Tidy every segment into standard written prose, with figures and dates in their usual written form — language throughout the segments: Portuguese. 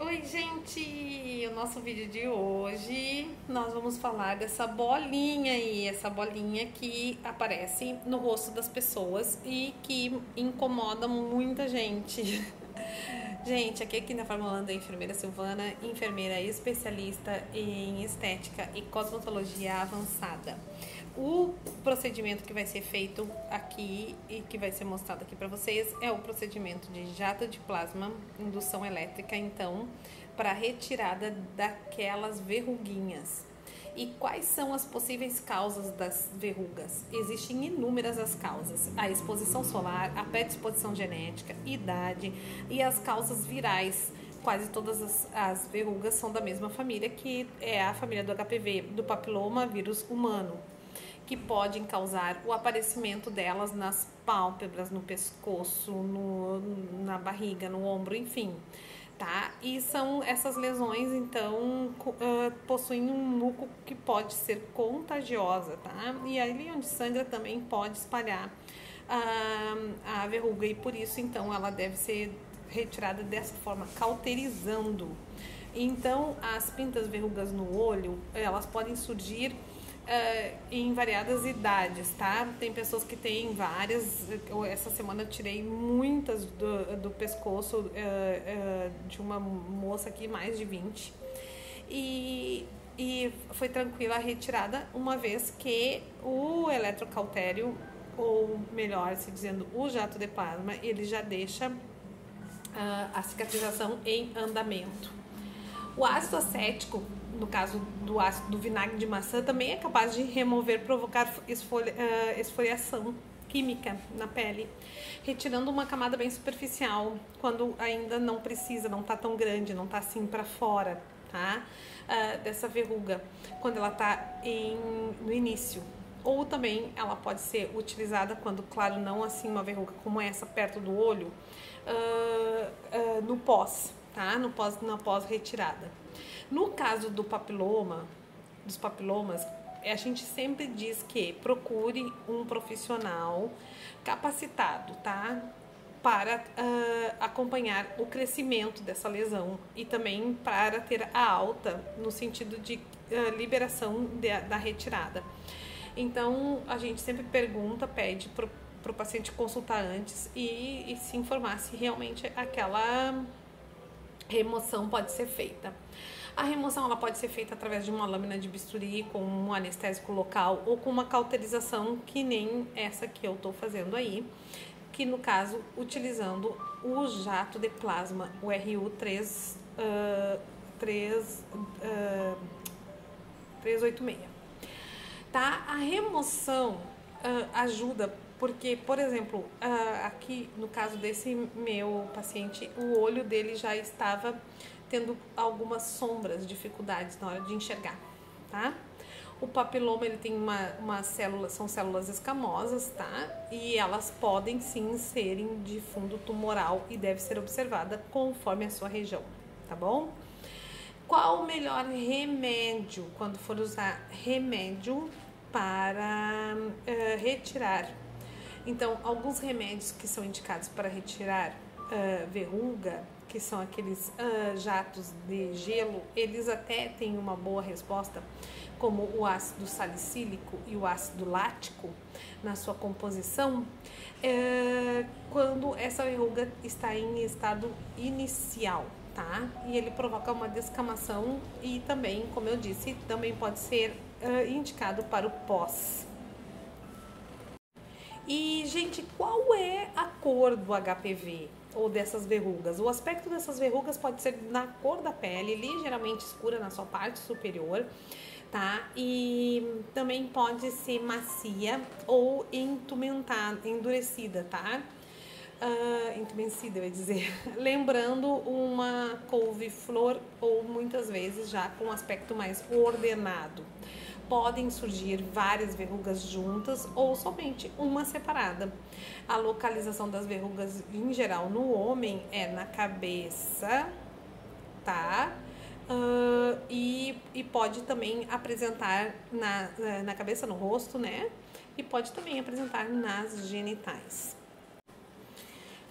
Oi, gente! O nosso vídeo de hoje nós vamos falar dessa bolinha aí, essa bolinha que aparece no rosto das pessoas e que incomoda muita gente. Gente, aqui quem tá falando é a enfermeira Silvana, enfermeira especialista em estética e cosmetologia avançada. O procedimento que vai ser feito aqui e que vai ser mostrado aqui para vocês é o procedimento de jato de plasma, indução elétrica, então, para retirada daquelas verruguinhas. E quais são as possíveis causas das verrugas? Existem inúmeras as causas: a exposição solar, a predisposição genética, idade e as causas virais. Quase todas as verrugas são da mesma família, que é a família do HPV, do papiloma vírus humano, que podem causar o aparecimento delas nas pálpebras, no pescoço, na barriga, no ombro, enfim, tá? E são essas lesões, então, possuem um muco que pode ser contagiosa, tá? E ali onde sangra também pode espalhar a verruga, e por isso, então, ela deve ser retirada dessa forma, cauterizando. Então, as pintas verrugas no olho, elas podem surgir em variadas idades, tá? Tem pessoas que têm várias. Essa semana eu tirei muitas do pescoço de uma moça aqui, mais de 20. E foi tranquila a retirada, uma vez que o eletrocautério, ou melhor se dizendo, o jato de plasma, ele já deixa a cicatrização em andamento. O ácido acético, no caso do vinagre de maçã, também é capaz de remover, provocar esfoliação química na pele, retirando uma camada bem superficial, quando ainda não precisa, não tá tão grande, não tá assim para fora, tá? Dessa verruga, quando ela tá no início. Ou também ela pode ser utilizada quando, claro, não assim uma verruga como essa perto do olho, no pós, tá? Na pós-retirada. No caso dos papilomas, a gente sempre diz que procure um profissional capacitado, tá? Para acompanhar o crescimento dessa lesão e também para ter a alta no sentido de liberação da retirada. Então, a gente sempre pede para o paciente consultar antes e se informar se realmente aquela remoção pode ser feita. A remoção ela pode ser feita através de uma lâmina de bisturi com um anestésico local ou com uma cauterização que nem essa que eu estou fazendo aí, que no caso utilizando o jato de plasma, o RU 386. Tá? A remoção ajuda porque, por exemplo, aqui no caso desse meu paciente, o olho dele já estava tendo algumas sombras, dificuldades na hora de enxergar, tá? O papiloma, ele tem são células escamosas, tá? E elas podem sim serem de fundo tumoral e deve ser observada conforme a sua região, tá bom? Qual o melhor remédio quando for usar remédio para retirar? Então, alguns remédios que são indicados para retirar verruga, que são aqueles jatos de gelo, eles até têm uma boa resposta, como o ácido salicílico e o ácido lático na sua composição, quando essa verruga está em estado inicial, tá? E ele provoca uma descamação e também, como eu disse, também pode ser indicado para o pós. E, gente, qual é a cor do HPV ou dessas verrugas? O aspecto dessas verrugas pode ser na cor da pele, ligeiramente escura na sua parte superior, tá? E também pode ser macia ou endurecida, tá? Entumecida, eu ia dizer. Lembrando uma couve-flor ou muitas vezes já com um aspecto mais ordenado. Podem surgir várias verrugas juntas ou somente uma separada. A localização das verrugas em geral no homem é na cabeça, tá? E pode também apresentar na cabeça, no rosto, né? E pode também apresentar nas genitais.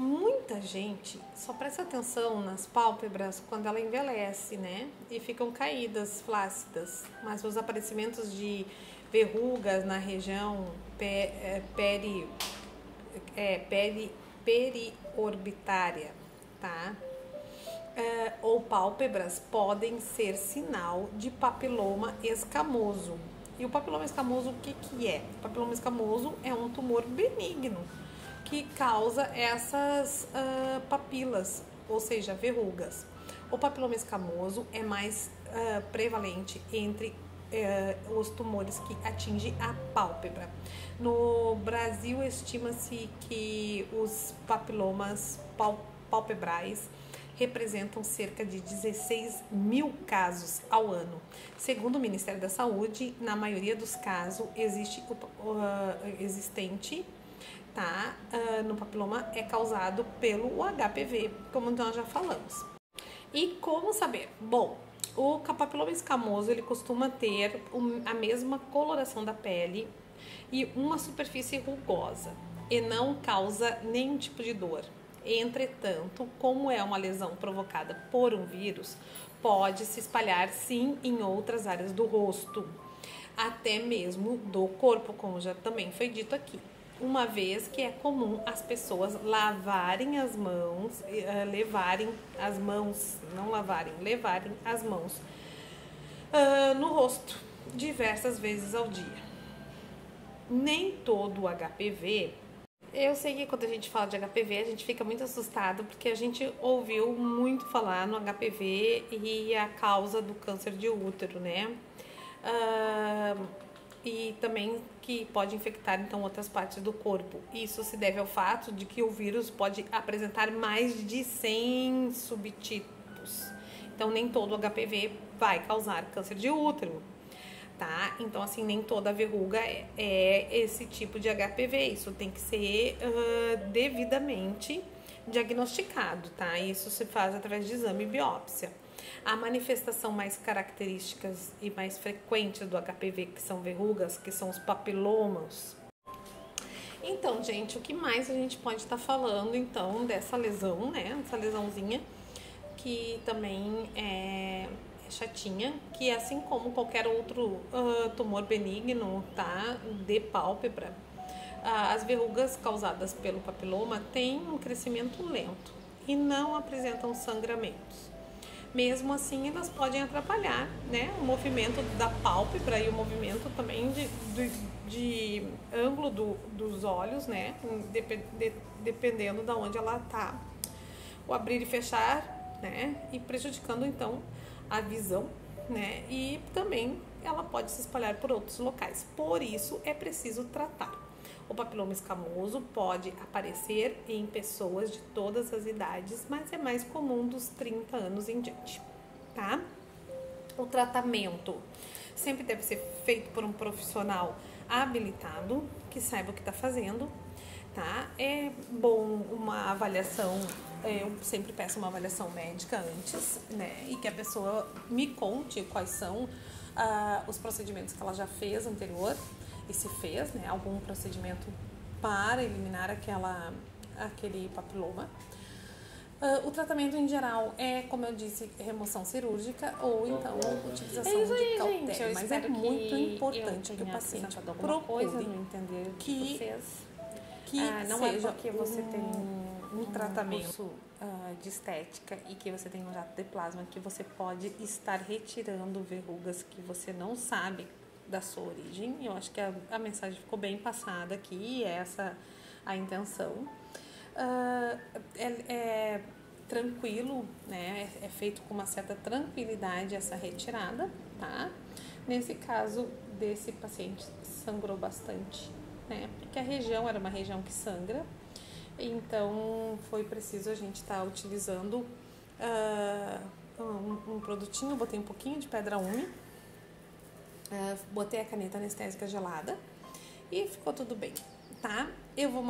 Muita gente só presta atenção nas pálpebras quando ela envelhece, né? E ficam caídas, flácidas. Mas os aparecimentos de verrugas na região periorbitária, tá? Ou pálpebras podem ser sinal de papiloma escamoso. E o papiloma escamoso, o que que é? O papiloma escamoso é um tumor benigno que causa essas papilas, ou seja, verrugas. O papiloma escamoso é mais prevalente entre os tumores que atingem a pálpebra. No Brasil, estima-se que os papilomas palpebrais representam cerca de 16 mil casos ao ano. Segundo o Ministério da Saúde, na maioria dos casos existente no papiloma é causado pelo HPV, como nós já falamos. E como saber? Bom, o papiloma escamoso ele costuma ter a mesma coloração da pele e uma superfície rugosa e não causa nenhum tipo de dor. Entretanto, como é uma lesão provocada por um vírus, pode se espalhar sim em outras áreas do rosto, até mesmo do corpo, como já também foi dito aqui. Uma vez que é comum as pessoas levarem as mãos no rosto diversas vezes ao dia. Nem todo o HPV. Eu sei que quando a gente fala de HPV, a gente fica muito assustado porque a gente ouviu muito falar no HPV e a causa do câncer de útero, né? E também que pode infectar então outras partes do corpo. Isso se deve ao fato de que o vírus pode apresentar mais de 100 subtipos. Então nem todo HPV vai causar câncer de útero, tá? Então assim, nem toda verruga é esse tipo de HPV. Isso tem que ser devidamente diagnosticado, tá? Isso se faz através de exame e biópsia. A manifestação mais características e mais frequentes do HPV, que são verrugas, que são os papilomas. Então, gente, o que mais a gente pode estar falando, então, dessa lesão, né? Essa lesãozinha, que também é chatinha, que assim como qualquer outro tumor benigno, tá? De pálpebra, as verrugas causadas pelo papiloma têm um crescimento lento e não apresentam sangramentos. Mesmo assim, elas podem atrapalhar, né, o movimento da pálpebra e o movimento também de ângulo dos olhos, né, dependendo de onde ela está, o abrir e fechar, né, e prejudicando então a visão, né, e também ela pode se espalhar por outros locais. Por isso é preciso tratar. O papiloma escamoso pode aparecer em pessoas de todas as idades, mas é mais comum dos 30 anos em diante, tá? O tratamento sempre deve ser feito por um profissional habilitado, que saiba o que está fazendo, tá? É bom uma avaliação, eu sempre peço uma avaliação médica antes, né? E que a pessoa me conte quais são os procedimentos que ela já fez anterior, e se fez, né, algum procedimento para eliminar aquele papiloma. O tratamento em geral é, como eu disse, remoção cirúrgica ou então utilização de cautério. Mas é muito importante que o paciente procure entender que não seja é porque você tem um tratamento curso de estética e que você tem um jato de plasma que você pode estar retirando verrugas que você não sabe da sua origem. Eu acho que a mensagem ficou bem passada aqui e essa a intenção. É tranquilo, né? É feito com uma certa tranquilidade essa retirada, tá? Nesse caso desse paciente sangrou bastante, né? Porque a região era uma região que sangra, então foi preciso a gente estar utilizando um produtinho. Botei um pouquinho de pedra úmida, botei a caneta anestésica gelada e ficou tudo bem, tá? Eu vou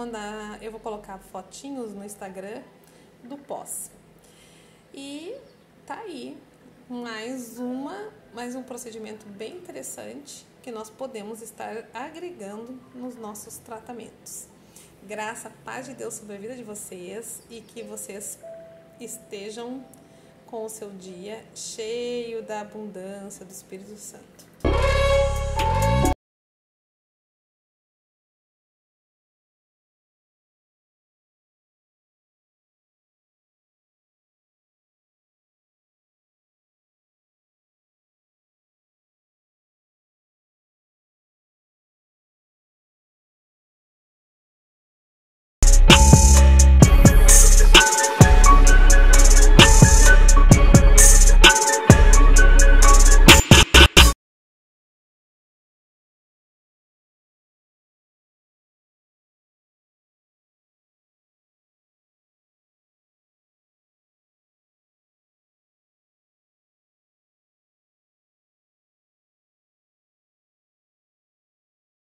colocar fotinhos no Instagram do pós. E tá aí mais um procedimento bem interessante que nós podemos estar agregando nos nossos tratamentos. Graça, paz de Deus sobre a vida de vocês e que vocês estejam com o seu dia cheio da abundância do Espírito Santo.